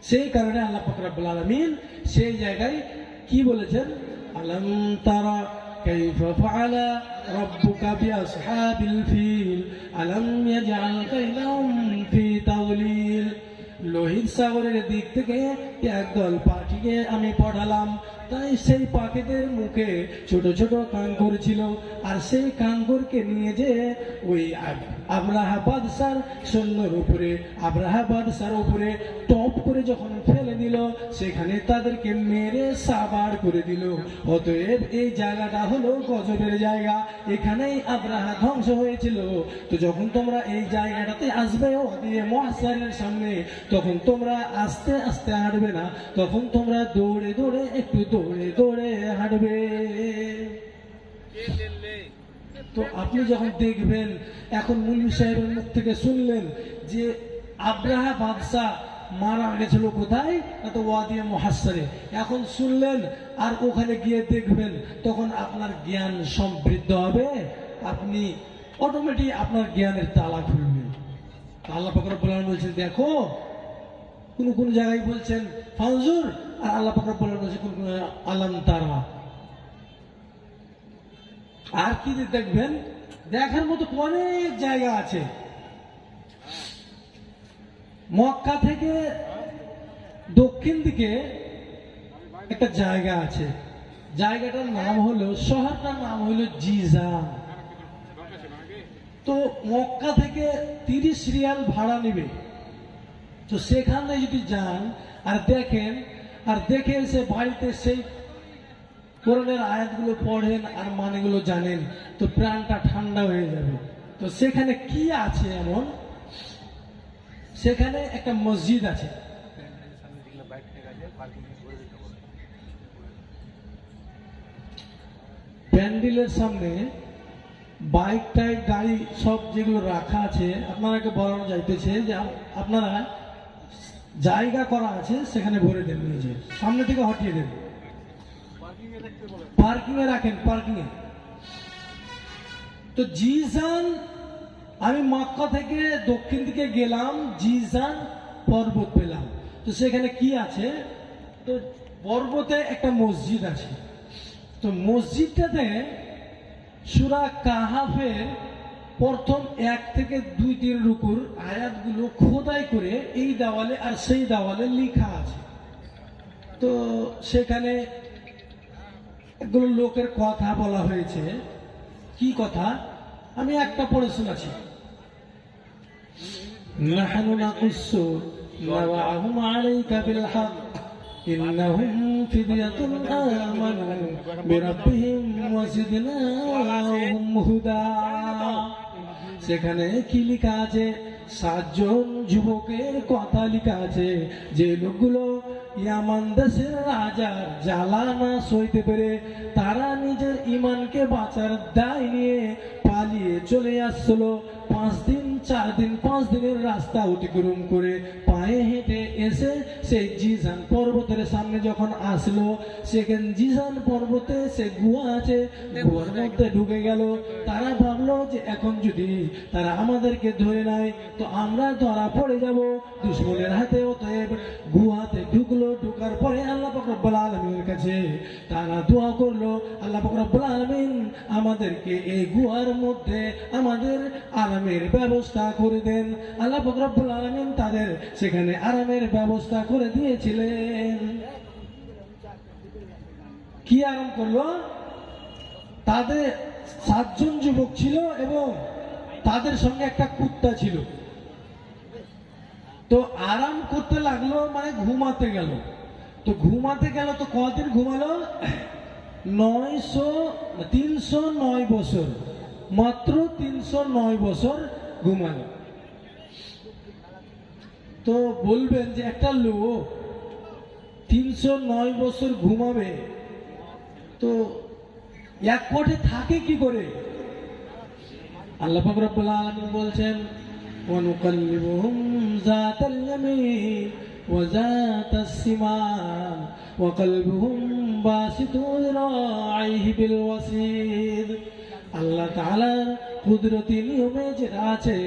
সেই কারণে আল্লাহ পাক রব্বুল আলামিন সেই জায়গায় কি বলেছেন, আলাম তারা কাইফা ফাআলা রাব্বুকা বিআসহাবিল ফিল আলাম ইয়াজআল কাইদাহুম ফি তাওলিল। লোহিত সাগরের দিক থেকে একদল পাখিকে আমি পাঠালাম, তাই সেই পাখিদের মুখে ছোট ছোট কাঙ্কর ছিল, আর সেই কাঙ্করকে নিয়ে যে ওই আব্রাহা বাদশার সৈন্যর উপরে, আব্রাহা বাদশার উপরে টপ করে যখন ফেলে দিল, সেখানে তাদেরকে মেরে সাবার করে দিল। অতএব এই জায়গাটা হলো গজবের জায়গা, এখানেই আব্রাহা ধ্বংস হয়েছিল। তো যখন তোমরা এই জায়গাটাতে আসবে ওয়াদি মুহাসসারের সামনে, তখন তোমরা আস্তে আস্তে হাঁটবে না, তখন তোমরা দৌড়ে দৌড়ে একটু দৌড়ে দৌড়ে হাঁটবে। তো আপনি যখন দেখবেন, এখন মুল্লি সাহেবের মুখ থেকে শুনলেন যে আব্রাহা বাদশাহ মারা গেছিল কোথায়, তো ওয়াদি মুহাসসারে, এখন শুনলেন আর ওখানে গিয়ে দেখবেন, তখন আপনার জ্ঞান সমৃদ্ধ হবে, আপনি অটোমেটিক আপনার জ্ঞানের তালা খুলবে। আল্লাহ পাক রব্বুল আলামিন বলছেন দেখো, কোন কোন জায়গায় বলছেন ফানজুর, আর আল্লাহ পাক রব্বুল আলামিন বলছেন কোন কোন আলাম তারা। আর কি দেখবেন, দেখার মতো অনেক জায়গা আছে। মক্কা থেকে দক্ষিণ দিকে একটা জায়গা আছে, জায়গাটার নাম হলো, শহরটার নাম হলো জিজান। তো মক্কা থেকে 30 রিয়াল ভাড়া নেবে। তো সেখানে যদি যান আর দেখেন, আর দেখে এসে বাড়িতে সেই কোরআনের আয়াতগুলো পড়েন আর মানেগুলো জানেন, তো প্রাণটা ঠান্ডা হয়ে যাবে। তো সেখানে কি আছে এমন, সেখানে একটা মসজিদ আছে, প্যান্ডেলের সামনে বাইক টাইক গাড়ি সব যেগুলো রাখা আছে, আপনারাকে বলানো যাইতেছে যে আপনারা জায়গা করা আছে সেখানে ভরে দেন, নিজে সামনে থেকে হটিয়ে দেন, পার্কিং এ রাখেন, পার্কিং এ। তো জিজান, আমি মক্কা থেকে দক্ষিণ দিকে গেলাম, জিজান পর্বত পেলাম। তো সেখানে কি আছে, তো পর্বতে একটা মসজিদ আছে। তো মসজিদটাতে সূরা কাহাফের প্রথম 1 থেকে 2-3 রুকুর আয়াতগুলো খোদাই করে এই দেওয়ালে আর সেই দেওয়ালে লেখা আছে। তো সেখানে এগুলো লোকের কথা বলা হয়েছে। কি কথা, আমি একটা পড়ে শোনাচ্ছি। নাহনু নাকুসু নাওয়াহুম আলাইকা বিল হক ইন্নাহুম ফিদয়াতুন আমানু বিরাব্বিহিম ওয়াজিদনাহুম হুদা। সেখানে কি লেখা আছে, 7 জন যুবকের কথা লেখা আছে, যে লোকগুলো ইয়ামান দেশের রাজার জ্বালা না সইতে পেরে তারা নিজের ইমানকে বাঁচার দায় নিয়ে পালিয়ে চলে আসছিল। 5 দিন 4 দিন 5 দিনের রাস্তা অতিক্রম করে পায়ে হেঁটে এসে সেই জিজান পর্বতের সামনে যখন আসলো, সেখানে জিজান পর্বতে সে গুহা আছে, গুহার মধ্যে ঢুকে গেল। তারা ভাবলো যে এখন যদি তারা আমাদেরকে ধরে নেয় তো আমরা ধরা পড়ে যাব দুশমনের হাতে। অতএব গুহাতে ঢুকলো, ঢুকার পরে আল্লাহ পাক রব্বুল আলামিনের কাছে তারা দোয়া করলো, আল্লাহ পাক রব্বুল আলামিন আমাদেরকে এই গুহার মধ্যে আমাদের আরামের ব্যবস্থা করে দেন। আল্লাহ পাক রব্বুল আলামিন তাদের সেখানে আরামের ব্যবস্থা করে দিয়েছিলেন। কি আরাম করলো, তাদের 7 জন যুবক ছিল এবং তাদের সঙ্গে একটা কুত্তা ছিল। তো আরাম করতে লাগলো, মানে ঘুমাতে গেল। তো ঘুমাতে গেল, তো কদিন ঘুমালো, 309 বছর, মাত্র 309 বছর ঘুমালো। তো বলবেন যে একটা লোক 309 বছর ঘুমাবে, তো এক পথে থাকে কি করে? আল্লাহ পাক রব্বুল আলামিন বলছেন, ওয়ানুকাল্লিবুহুম যাতাল ইয়ামিন ওয়া যাতাস শিমাল ওয়া কলবুহুম বাসিতু যিরাইহি বিল ওয়াসিদ। আল্লাহ তাআলার কুদরতি নিয়মে যেটা আছে,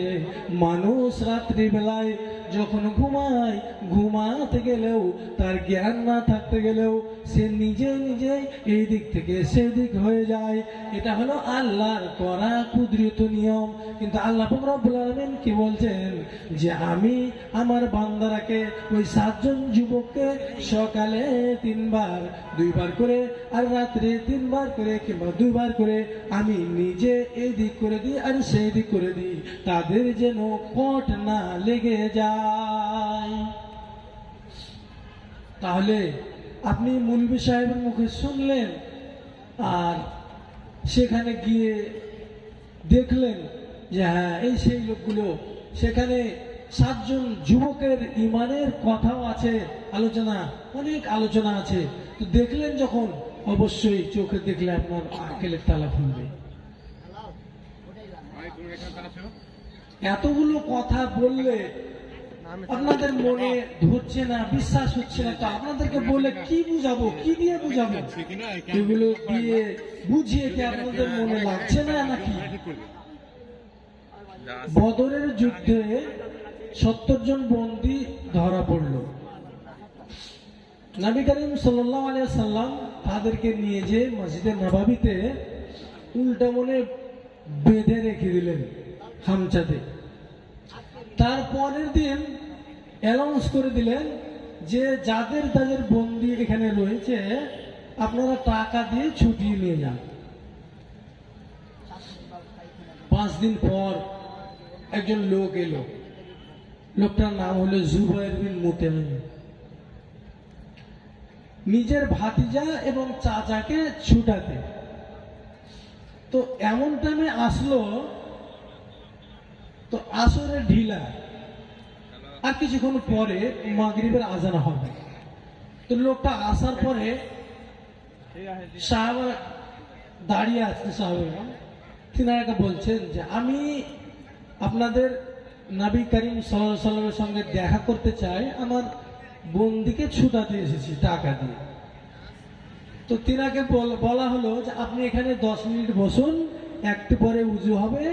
মানুষ রাত্রিবেলায় যখন ঘুমায়, ঘুমাতে গেলেও তার জ্ঞান না থাকতে গেলেও সে নিজে নিজে এই দিক থেকে সেদিক হয়ে যায়। এটা হলো আল্লাহর করা কুদরতি নিয়ম। কিন্তু আল্লাহ পাক রব্বুল আলামিন কি বলছেন, যে আমি আমার বান্দারাকে, ওই 7 জন যুবককে সকালে 3 বার, 2 বার করে, আর রাত্রে 3 বার করে কিংবা 2 বার করে আমি নিজে এই দিক করে দিই আর সেই দিক করে দিই, তাদের যেন কট না লেগে যায়। তাহলে আপনি মুলবি সাহেবের মুখে শুনলেন, আর সেখানে গিয়ে দেখলেন যে হ্যাঁ এই সেই লোকগুলো, সেখানে 7 জন যুবকের ইমানের কথাও আছে, আলোচনা, অনেক আলোচনা আছে। তো দেখলেন যখন, অবশ্যই চোখে দেখলে আপনার আকেলের তালা খুলবে। এতগুলো কথা বললে আপনাদের মনে ধরছে না, বিশ্বাস হচ্ছে না, তো আপনাদেরকে বলে কি বুঝাবো, কি দিয়ে বুঝাবো? এগুলো দিয়ে বুঝিয়ে কি আপনাদের মনে লাগছে না নাকি? বদরের যুদ্ধে 70 জন বন্দী ধরা পড়ল। নবী করিম সাল্লাল্লাহু আলাইহি ওয়াসাল্লাম তাদেরকে নিয়ে যে মসজিদে নববীতে উল্টা মনে বেঁধে রেখে দিলেন খামচাতে। তার পরের দিন অ্যানাউন্স করে দিলেন যে যাদের যাদের বন্দী এখানে রয়েছে আপনারা টাকা দিয়ে ছুটিয়ে নিয়ে যান। 5 দিন পর একজন লোক এলো, লোকটার নাম হলো জুবাইর বিন মুতাইম। নিজের ভাতিজা এবং চাচাকে ছুটাতে। তো এমন টাইমে আসলো, তো আসরের ঢিলা, আর কিছুক্ষণ পরে মাগরিবের আজান হবে। তো লোকটা আসার পরে সাহাবা দাঁড়িয়ে আছে, সাহাবারা তিনারা বলছেন যে আমি আপনাদের নবী করিম সাল্লাল্লাহু আলাইহি ওয়াসাল্লামের সঙ্গে দেখা করতে চাই, আমার বন্দীকে ছুটাতে এসেছি টাকা দিয়ে। তো তিনাকে বলা হলো যে আপনি এখানে 10 মিনিট বসুন, একটু পরে উজু হবে,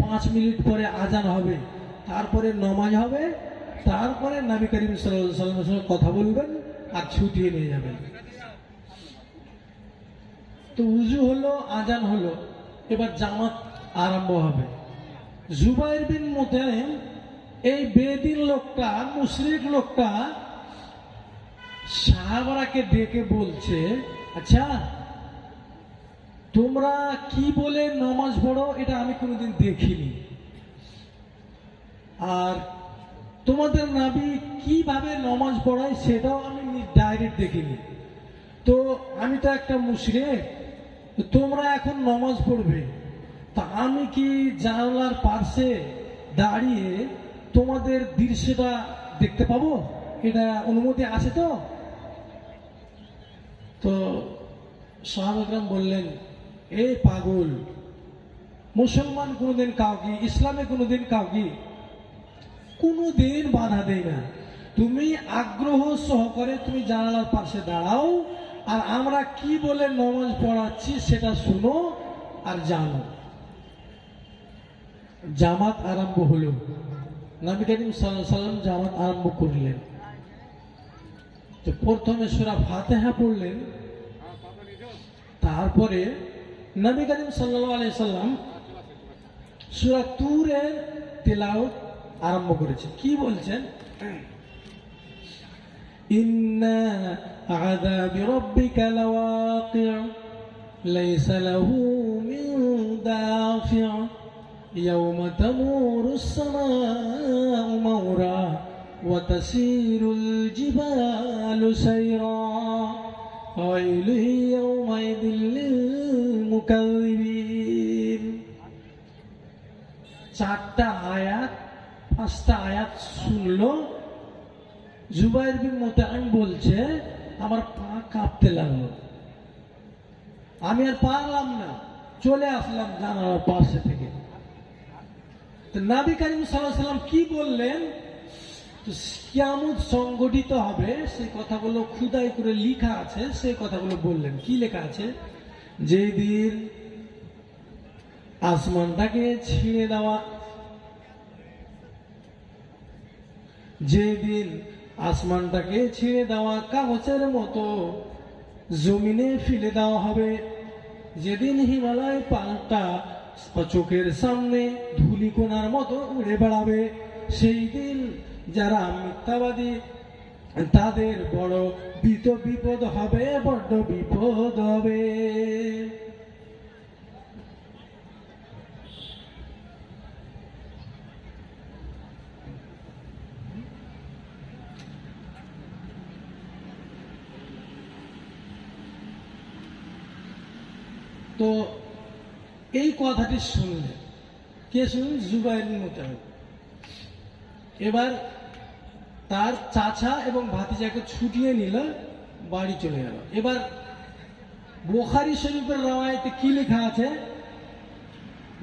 5 মিনিট পরে আজান হবে, তারপরে নমাজ হবে, তারপরে নবী করিম সাল্লাল্লাহু আলাইহি ওয়াসাল্লামের সঙ্গে কথা বলবেন আর ছুটিয়ে নিয়ে যাবেন। তো উজু হলো, আজান হলো, এবার জামাত আরম্ভ হবে। জুবাইর বিন মুতাইম, এই বেদিন লোকটা, মুশরিক লোকটা সাহাবারাকে ডেকে বলছে, আচ্ছা তোমরা কি বলে নামাজ পড়ো এটা আমি কোনোদিন দেখিনি, আর তোমাদের নবী কিভাবে নামাজ পড়ায় সেটাও আমি ডাইরেক্ট দেখিনি। তো আমি তো একটা মুশরিক, তোমরা এখন নামাজ পড়বে, তা আমি কি জানালার পাশে দাঁড়িয়ে তোমাদের দৃশ্যটা দেখতে পাবো? এটা অনুমতি আছে তো? তো সাহাবাগণ বললেন, এ পাগল, মুসলমান কোনোদিন কাউকে, ইসলামে কোনোদিন কাউকে কোনোদিন বাধা দেয় না। তুমি আগ্রহ সহকারে তুমি জানালার পাশে দাঁড়াও, আর আমরা কি বলে নামাজ পড়াচ্ছি সেটা শুনো আর জানো। জামাত আরম্ভ হলো। নবী করিম সাল্লাল্লাহু আলাইহি ওয়াসাল্লাম জামাত আরম্ভ করলেন। তো প্রথমে সূরা ফাতিহা পড়লেন, তারপরে নবী করিম সাল্লাল্লাহু আলাইহি ওয়াসাল্লাম সূরা তুরের তিলাওয়াত আরম্ভ করেছেন। কি বলছেন? ইন্না আযাবি রাব্বিকা লাওয়াকি' লাইসা লাহু মিন দাফি' ইয়াওমা তামুরুস সামাa'ু মাওরা ওয়া তাসিরুল জিবালু সাইরা ওয়াইলু ইয়াওমাইযিল লিল মুকাযযিবিন। 4টা আয়াত, 5টা আয়াত শুনলো। জুবাইর বিন মুতাইম বলছে, আমার পা কাঁপতে লাগলো, আমি আর পারলাম না, চলে আসলাম জানালার পাশে থেকে। তো নবী করিম সাল্লাল্লাহু আলাইহি ওয়াসাল্লাম কি বললেন? তো কিয়ামত সংগঠিত হবে সেই কথাগুলো খুদাই করে লেখা আছে, সেই কথাগুলো বললেন। কি লেখা আছে? যেদিন আসমানটাকে ছিঁড়ে দেওয়া। যেদিন আসমানটাকে ছিঁড়ে দেওয়া কাগজের মতো জমিনে ফেলে দেওয়া হবে, যেদিন হিমালয় পাহাড়টা চোখের সামনে ধূলিকণার মতো উড়ে বেড়াবে, সেই দিন যারা মিথ্যাবাদী তাদের বড় বিপদ হবে, বড্ড বিপদ হবে। তো এই কথাটি শুনলেন কে? শুনলেন জুবাইর বিন মুতাইম। এবার তার চাচা এবং ভাতিজাকে ছুটিয়ে নিল, বাড়ি চলে গেল। এবার বুখারী শরীফের রাওয়ায়াতে কি লেখা আছে?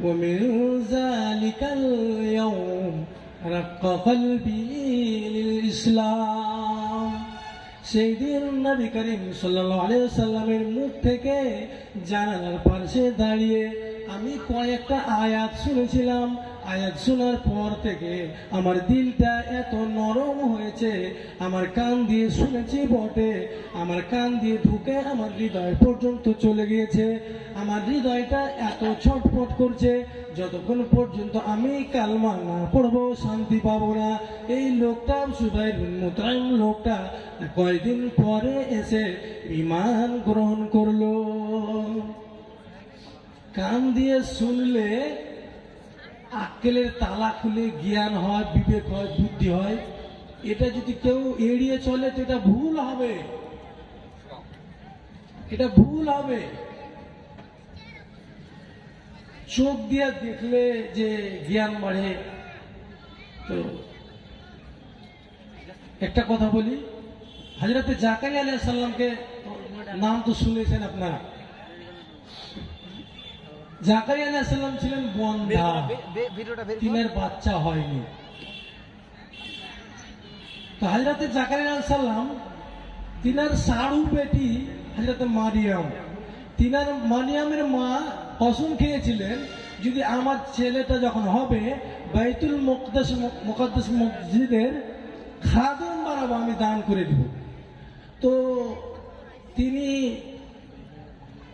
ومن ذلك اليوم رق قلبي للإسلام। সেই দিন নবী করিম সাল্লাল্লাহু আলাইহি ওয়াসাল্লামের মুখ থেকে জানালার পাশে দাঁড়িয়ে আমি কয়েকটা আয়াত শুনেছিলাম। আয়াত শোনার পর থেকে আমার দিলটা এত নরম হয়েছে, আমার কান দিয়ে শুনেছি বটে, আমার কান দিয়ে ঢুকে আমার হৃদয় পর্যন্ত চলে গিয়েছে। আমার হৃদয়টা এত ছটফট করছে, যতক্ষণ পর্যন্ত আমি কালমা না পড়বো শান্তি পাবো না। এই লোকটা জুবাইর বিন মুতাইম লোকটা কয়েকদিন পরে এসে ঈমান গ্রহণ করলো। কান দিয়ে শুনলে আক্কেলের তালা খুলে জ্ঞান হয়, বিবেক হয়, বুদ্ধি হয়। এটা যদি কেউ এড়িয়ে চলে তো এটা ভুল হবে, এটা ভুল হবে। চোখ দিয়ে দেখলে যে জ্ঞান বাড়ে, তো একটা কথা বলি, হযরত জাকারিয়া আলাইহিস সালামকে নাম তো শুনেছেন আপনারা। জাকারিয়া আলাইহিস সালাম ছিলেন বন্ধা, তিনার বাচ্চা হয়নি। তো হযরত জাকারিয়া আলাইহিস সালাম তিনার সাড়ু বেটি হযরত মারিয়াম, তিনার মারিয়ামের মা কসম খেয়েছিলেন যদি আমার ছেলেটা যখন হবে বাইতুল মুকদ্দাস মসজিদের খাদেম বানাবো, আমি দান করে দিব। তো তিনি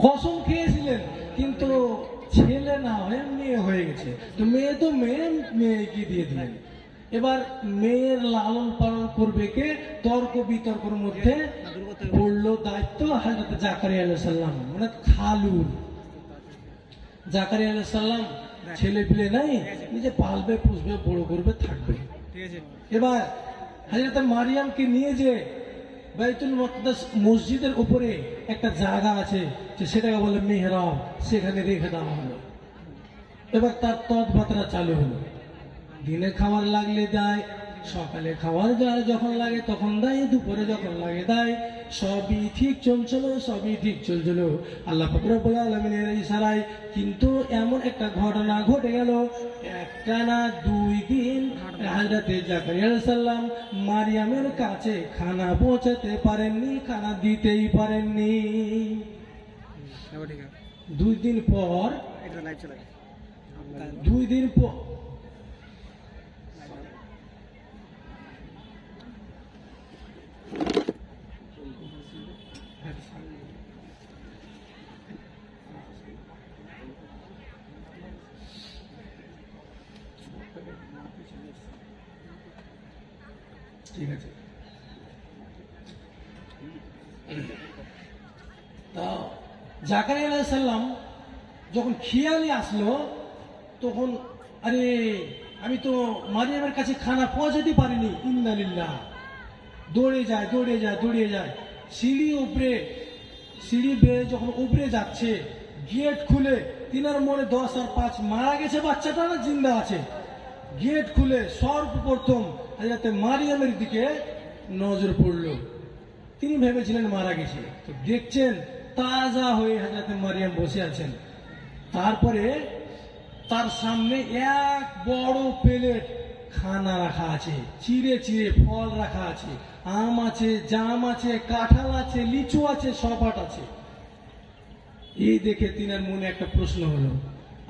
কসম খেয়েছিলেন, কিন্তু ছেলে না হয়ে মেয়ে হয়ে গেছে। তো মেয়ে মেয়েকে দিয়ে দিলেন। এবার মেয়ের লালন পালন করবে কে? তর্ক বিতর্কের মধ্যে পড়লো দায়িত্ব হযরত জাকারিয়া আলাইহিস সালাম, মানে খালুর। জাকারিয়া আলাইহিস সালাম ছেলে পিলে নাই, নিজে পালবে, পুষবে, বড় করবে, থাকবে। এবার হযরত মারিয়ামকে নিয়ে যে বাইতুল মুকদ্দাস মসজিদের উপরে একটা জায়গা আছে, সেটাকে বলে মিহরাব, সেখানে রেখে দেওয়া হলো। এবার তার তদবাতরা চালু হলো। দিনে খাবার লাগলে দেয়, সকালে খাবার যায় যখন লাগে তখন দেয়, দুপুরে যখন লাগে দেয়। সবই ঠিক চলছিল, সবই ঠিক চলছিল আল্লাহ পাক রব্বুল আলামিনের ইশারায়। কিন্তু এমন একটা ঘটনা ঘটে গেল, একটা না 2 দিন হযরত জাকারিয়া আলাইহিস সালাম মারিয়ামের কাছে খানা পৌঁছাতে পারেননি, খানা দিতেই পারেননি। 2 দিন পর, 2 দিন পর ঠিক আছে। তা জাকারিয়া আলাইহিস সালাম যখন খেয়ালে আসলো, তখন আরে আমি তো মারিয়ামের কাছে খানা পৌঁছাতে পারিনি। ইন্না লিল্লাহ, দৌড়ে যায়। সিঁড়ি বেয়ে যখন উপরে যাচ্ছে, গেট খুলে তিনার মনে 10 আর 5 মারা গেছে বাচ্চাটা না জিন্দা আছে। গেট খুলে সর্বপ্রথম হযরত মারিয়ামের দিকে নজর পড়ল। তিনি ভেবেছিলেন মারা গেছে, তো দেখছেন তাজা হয়ে হযরত মারিয়াম বসে আছেন। তারপরে তার সামনে এক বড় প্লেট খানা রাখা আছে, চিড়ে ফল রাখা আছে, আম আছে, জাম আছে, কাঁঠাল আছে, লিচু আছে, সপাট আছে। এই দেখে তিনার মনে একটা প্রশ্ন হলো,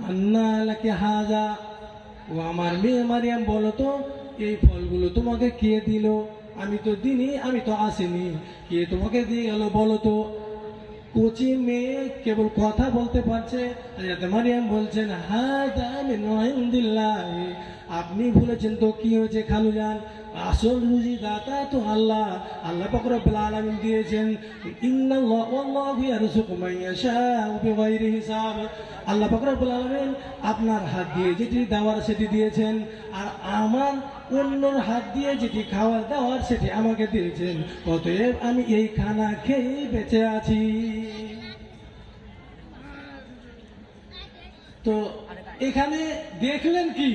আন্না লাকি হাজা, ও আমার মেয়ে মারিয়াম বলো তো এই ফলগুলো তোমাকে কে দিল? আমি তো দিনি, আমি তো আসিনি, কে তোমাকে দিয়ে গেল বলো তো? কোচি মেয়ে কেবল কথা বলতে পারছে। হযরত মারিয়াম বলছেন, হাদা মিন ইনদিল্লাহ, আপনি বলেছেন তো কি হয়েছে খালুজান, আসল রুজি দাতা তো আল্লাহ, আল্লাহ পাক রব্বুল আলামিন দিয়েছেন। ইন্নাল্লাহু ওয়াল্লাহু ইয়ারযুকু মান ইয়াশাউ বিগাইরি হিসাব, আল্লাহ পাক রব্বুল আলামিন আপনার হাত দিয়ে যেটি দেওয়ার সেটি দিয়েছেন, আর আমার অন্যর হাত দিয়ে যেটি খাওয়ার দাওয়ার সেটি আমাকে দিয়েছেন, অতএব আমি এই খানা খেয়ে বেঁচে আছি। তো এখানে দেখলেন কি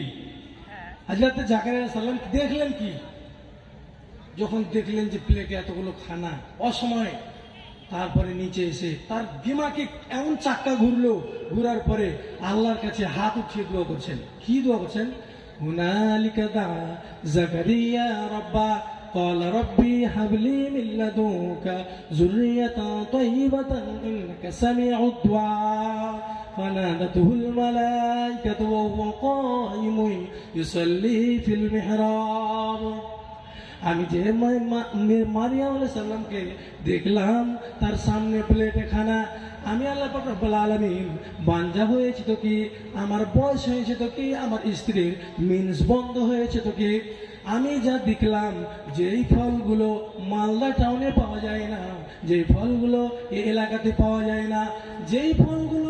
হযরত জাকারিয়া আলাইহিস সালাম দেখলেন কি? যখন দেখলেন যে প্লেটে এতগুলো খানা অসময়, তারপরে নিচে এসে তার দিমাগে এমন চাক্কা ঘুরলো, ঘুরার পরে আল্লাহর কাছে হাত উঠিয়ে দোয়া করছেন। কি দোয়া করছেন? হুনালিকা দা জাকারিয়া রাব্বা قال ربي هب لي من لدنك ذرية طيبة إنك سميع الدعاء فنادته الملائكة وهو قائم يصلي في المحراب। আমি যে মারিয়াম আলাইহিস সালামকে দেখলাম তার সামনে প্লেটে খানা, আমি আল্লাহ পাক রব্বুল আলামিন বাঞ্জা হয়েছে তো কি, আমার বয়স হয়েছে তো কি, আমার স্ত্রীর মিন্স বন্ধ হয়েছে তো কি, আমি যা দেখলাম যে এই ফলগুলো মালদা টাউনে পাওয়া যায় না, যে ফলগুলো এই এলাকাতে পাওয়া যায় না, যেই ফলগুলো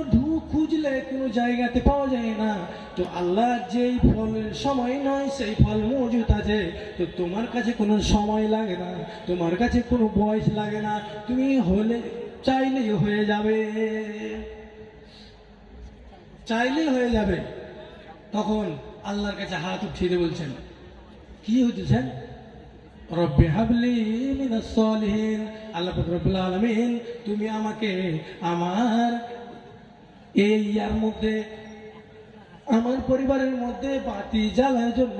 খুঁজলে কোনো জায়গাতে পাওয়া যায় না, তো আল্লাহ যেই ফলের সময় নয় সেই ফল মজুদ আছে। তো তোমার কাছে কোনো সময় লাগে না, তোমার কাছে কোনো বয়স লাগে না, তুমি হলে চাইলেই হয়ে যাবে, চাইলেই হয়ে যাবে। তখন আল্লাহর কাছে হাত উঠিয়ে বলছেন, কি হতেছেন? রব্বি হাবলি মিনাস সালিহিন, আল্লাহ পাক রব্বুল আলামিন তুমি আমাকে আমার এই ইয়ার মধ্যে, আমার পরিবারের মধ্যে বাতি জ্বালার জন্য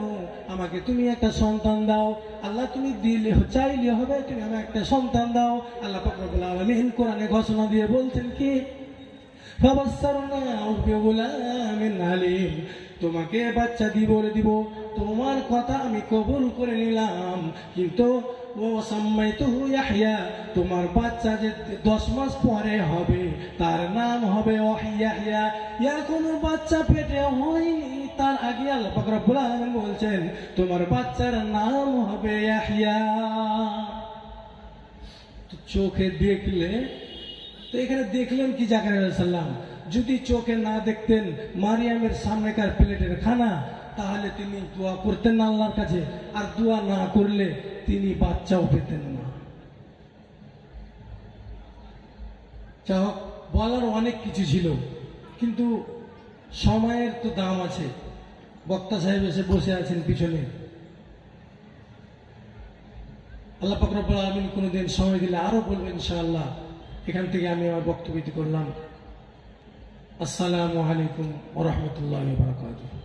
আমাকে তুমি একটা সন্তান দাও। আল্লাহ তুমি দিলে চাইলে হবে, তুমি আমাকে একটা সন্তান দাও। আল্লাহ পাক রব্বুল আলামিন কোরআনে ঘোষণা দিয়ে বলছেন কি, ফাবাসসারনাহু বিগুলামিন আলিম, তোমাকে বাচ্চা বলে দিব, তোমার কথা আমি কবুল করে নিলাম, কিন্তু ও সাম্মাইতুহু ইয়াহইয়া, তোমার বাচ্চা যে 10 মাস পরে হবে তার নাম হবে ইয়াহইয়া। এখনো বাচ্চা পেটে হয়নি, তার আগে আল্লাহ পাক রব্বুল আলামিন বলছেন তোমার বাচ্চার নাম হবে ইয়াহইয়া। তো চোখে দেখলে, তো এখানে দেখলেন কি জাকারিয়া আলাইহিস সালাম? যদি চোখে না দেখতেন মারিয়ামের সামনেকার প্লেটের খানা, তাহলে তিনি দোয়া করতেন না আল্লাহর কাছে, আর দোয়া না করলে তিনি বাচ্চাও পেতেন না। যা হোক, বলার অনেক কিছু ছিল, কিন্তু সময়ের তো দাম আছে। বক্তা সাহেব এসে বসে আছেন পিছনে, আল্লাহ পাক রব্বুল আলামিন কোনোদিন সময় দিলে আরো বলবেন ইনশাআল্লাহ। এখান থেকে আমি আমার বক্তব্য করলাম। আসসালামু আলাইকুম ওয়া রাহমাতুল্লাহি ওয়া বারাকাতুহু।